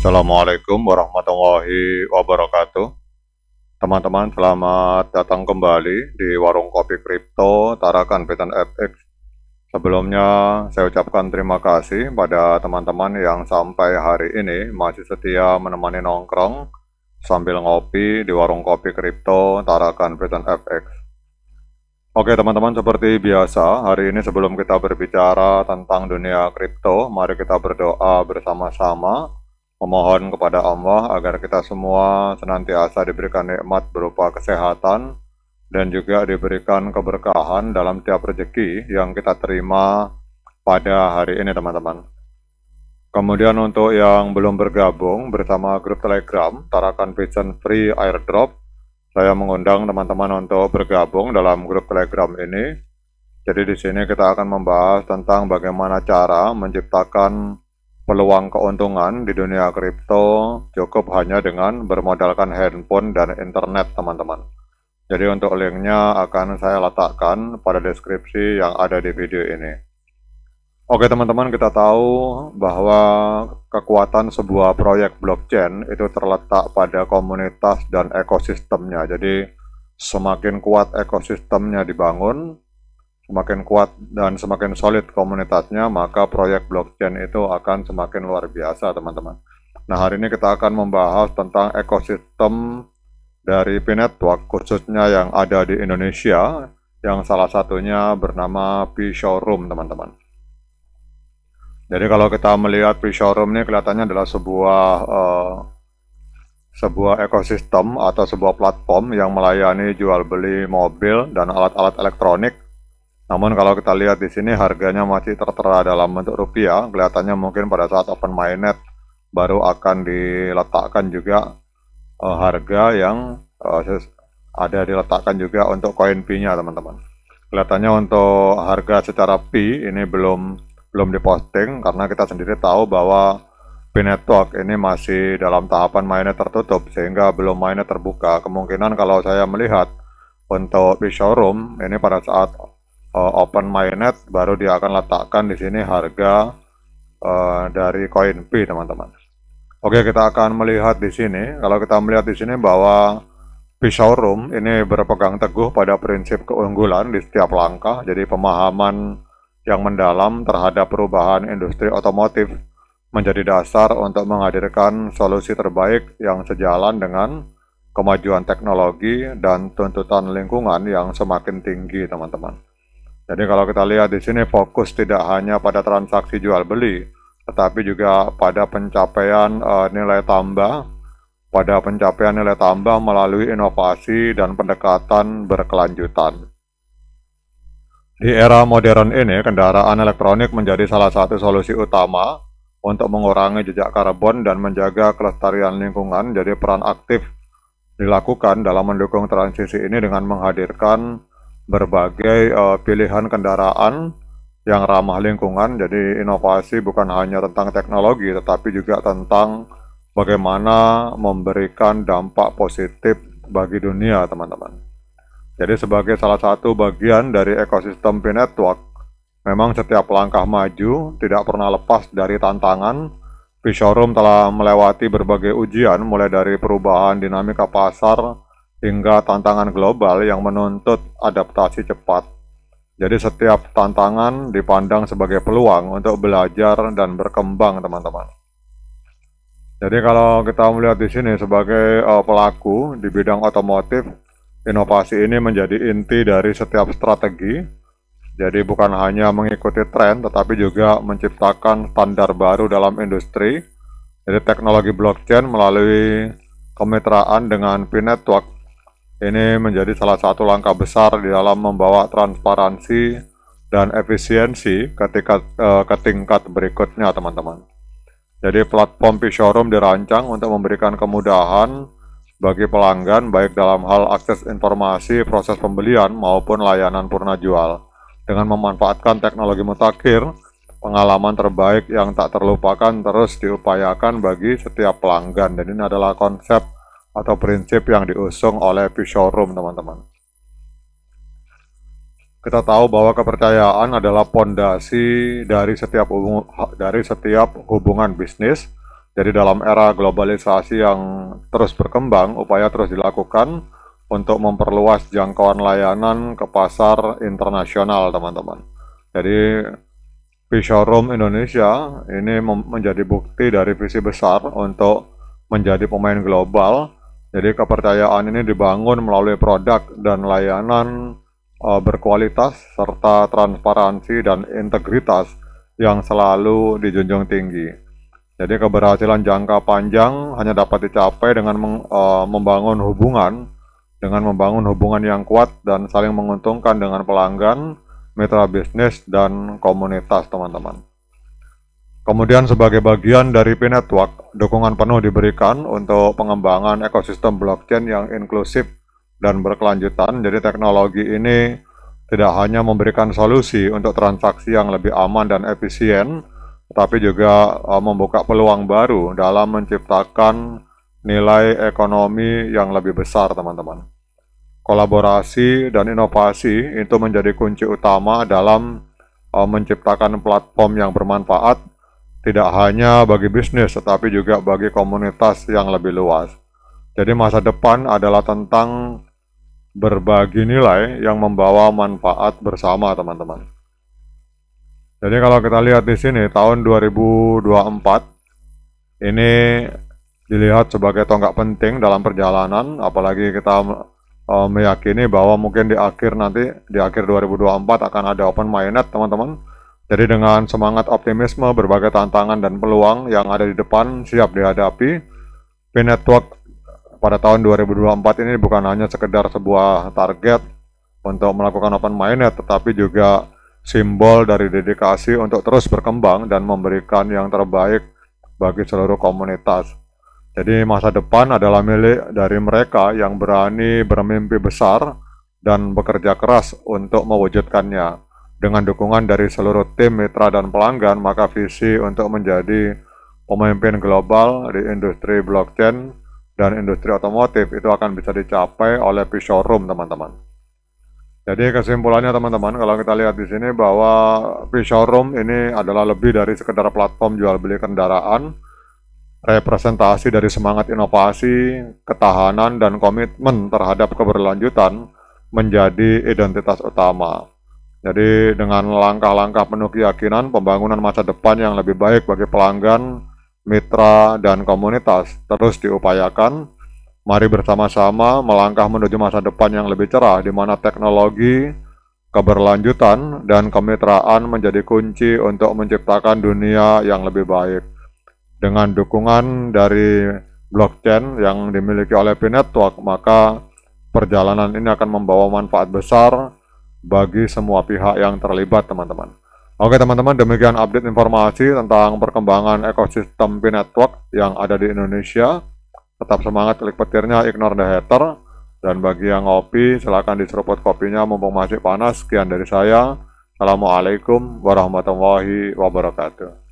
Assalamualaikum warahmatullahi wabarakatuh. Teman-teman, selamat datang kembali di Warung Kopi Kripto Tarakan Beten FX. Sebelumnya, saya ucapkan terima kasih pada teman-teman yang sampai hari ini masih setia menemani nongkrong sambil ngopi di Warung Kopi Kripto Tarakan Beten FX. Oke teman-teman, seperti biasa, hari ini sebelum kita berbicara tentang dunia kripto, mari kita berdoa bersama-sama, memohon kepada Allah agar kita semua senantiasa diberikan nikmat berupa kesehatan dan juga diberikan keberkahan dalam tiap rezeki yang kita terima pada hari ini teman-teman. Kemudian untuk yang belum bergabung bersama grup Telegram Tarakan Beten Free Airdrop, saya mengundang teman-teman untuk bergabung dalam grup Telegram ini. Jadi di sini kita akan membahas tentang bagaimana cara menciptakan peluang keuntungan di dunia kripto cukup hanya dengan bermodalkan handphone dan internet teman-teman. Jadi untuk linknya akan saya letakkan pada deskripsi yang ada di video ini. Oke teman-teman, kita tahu bahwa kekuatan sebuah proyek blockchain itu terletak pada komunitas dan ekosistemnya. Jadi semakin kuat ekosistemnya dibangun, semakin kuat dan semakin solid komunitasnya, maka proyek blockchain itu akan semakin luar biasa teman-teman. Nah hari ini kita akan membahas tentang ekosistem dari P-Network khususnya yang ada di Indonesia, yang salah satunya bernama P-Showroom teman-teman. Jadi kalau kita melihat P-Showroom ini kelihatannya adalah sebuah ekosistem atau sebuah platform yang melayani jual beli mobil dan alat-alat elektronik. Namun kalau kita lihat di sini harganya masih tertera dalam bentuk rupiah, kelihatannya mungkin pada saat open mainnet baru akan diletakkan juga harga yang ada diletakkan juga untuk koin P-nya teman-teman. Kelihatannya untuk harga secara P ini belum diposting karena kita sendiri tahu bahwa P-Network ini masih dalam tahapan mainnet tertutup sehingga belum mainnet terbuka. Kemungkinan kalau saya melihat untuk P-Showroom ini pada saat open mainnet baru dia akan letakkan di sini harga dari koin P teman-teman. Oke, kita akan melihat di sini. Kalau kita melihat di sini bahwa P-Showroom ini berpegang teguh pada prinsip keunggulan di setiap langkah. Jadi pemahaman yang mendalam terhadap perubahan industri otomotif menjadi dasar untuk menghadirkan solusi terbaik yang sejalan dengan kemajuan teknologi dan tuntutan lingkungan yang semakin tinggi teman-teman. Jadi kalau kita lihat di sini fokus tidak hanya pada transaksi jual beli, tetapi juga pada pencapaian nilai tambah melalui inovasi dan pendekatan berkelanjutan. Di era modern ini, kendaraan elektronik menjadi salah satu solusi utama untuk mengurangi jejak karbon dan menjaga kelestarian lingkungan. Jadi peran aktif dilakukan dalam mendukung transisi ini dengan menghadirkan berbagai pilihan kendaraan yang ramah lingkungan. Jadi inovasi bukan hanya tentang teknologi, tetapi juga tentang bagaimana memberikan dampak positif bagi dunia teman-teman. Jadi sebagai salah satu bagian dari ekosistem P-Network, memang setiap langkah maju tidak pernah lepas dari tantangan. P-Showroom telah melewati berbagai ujian, mulai dari perubahan dinamika pasar hingga tantangan global yang menuntut adaptasi cepat. Jadi setiap tantangan dipandang sebagai peluang untuk belajar dan berkembang teman-teman. Jadi kalau kita melihat di sini sebagai pelaku di bidang otomotif, inovasi ini menjadi inti dari setiap strategi. Jadi bukan hanya mengikuti tren, tetapi juga menciptakan standar baru dalam industri. Jadi teknologi blockchain melalui kemitraan dengan P-Network ini menjadi salah satu langkah besar di dalam membawa transparansi dan efisiensi ke tingkat berikutnya teman-teman. Jadi platform P-Showroom dirancang untuk memberikan kemudahan bagi pelanggan baik dalam hal akses informasi, proses pembelian maupun layanan purna jual. Dengan memanfaatkan teknologi mutakhir, pengalaman terbaik yang tak terlupakan terus diupayakan bagi setiap pelanggan. Dan ini adalah konsep atau prinsip yang diusung oleh P-Showroom teman-teman. Kita tahu bahwa kepercayaan adalah pondasi dari setiap hubungan bisnis. Jadi dalam era globalisasi yang terus berkembang, upaya terus dilakukan untuk memperluas jangkauan layanan ke pasar internasional, teman-teman. Jadi P-Showroom Indonesia ini menjadi bukti dari visi besar untuk menjadi pemain global. Jadi kepercayaan ini dibangun melalui produk dan layanan berkualitas serta transparansi dan integritas yang selalu dijunjung tinggi. Jadi keberhasilan jangka panjang hanya dapat dicapai dengan membangun hubungan yang kuat dan saling menguntungkan dengan pelanggan, mitra bisnis, dan komunitas, teman-teman. Kemudian sebagai bagian dari P-Network, dukungan penuh diberikan untuk pengembangan ekosistem blockchain yang inklusif dan berkelanjutan. Jadi teknologi ini tidak hanya memberikan solusi untuk transaksi yang lebih aman dan efisien, tetapi juga membuka peluang baru dalam menciptakan nilai ekonomi yang lebih besar, teman-teman. Kolaborasi dan inovasi itu menjadi kunci utama dalam menciptakan platform yang bermanfaat, tidak hanya bagi bisnis, tetapi juga bagi komunitas yang lebih luas. Jadi masa depan adalah tentang berbagi nilai yang membawa manfaat bersama, teman-teman. Jadi kalau kita lihat di sini tahun 2024 ini dilihat sebagai tonggak penting dalam perjalanan, apalagi kita meyakini bahwa mungkin di akhir 2024 akan ada open mainnet, teman-teman. Jadi dengan semangat optimisme, berbagai tantangan dan peluang yang ada di depan siap dihadapi, P-Network pada tahun 2024 ini bukan hanya sekedar sebuah target untuk melakukan open mainnet, tetapi juga simbol dari dedikasi untuk terus berkembang dan memberikan yang terbaik bagi seluruh komunitas. Jadi masa depan adalah milik dari mereka yang berani bermimpi besar dan bekerja keras untuk mewujudkannya. Dengan dukungan dari seluruh tim, mitra, dan pelanggan, maka visi untuk menjadi pemimpin global di industri blockchain dan industri otomotif itu akan bisa dicapai oleh P-Showroom, teman-teman. Jadi kesimpulannya, teman-teman, kalau kita lihat di sini bahwa P-Showroom ini adalah lebih dari sekedar platform jual beli kendaraan, representasi dari semangat inovasi, ketahanan, dan komitmen terhadap keberlanjutan menjadi identitas utama. Jadi dengan langkah-langkah penuh keyakinan, pembangunan masa depan yang lebih baik bagi pelanggan, mitra, dan komunitas terus diupayakan. Mari bersama-sama melangkah menuju masa depan yang lebih cerah, di mana teknologi, keberlanjutan, dan kemitraan menjadi kunci untuk menciptakan dunia yang lebih baik. Dengan dukungan dari blockchain yang dimiliki oleh P-Network, maka perjalanan ini akan membawa manfaat besar bagi semua pihak yang terlibat, teman-teman. Oke, teman-teman, demikian update informasi tentang perkembangan ekosistem P-Network yang ada di Indonesia. Tetap semangat, klik petirnya, ignore the hater. Dan bagi yang ngopi, silakan diseruput kopinya mumpung masih panas. Sekian dari saya. Assalamualaikum warahmatullahi wabarakatuh.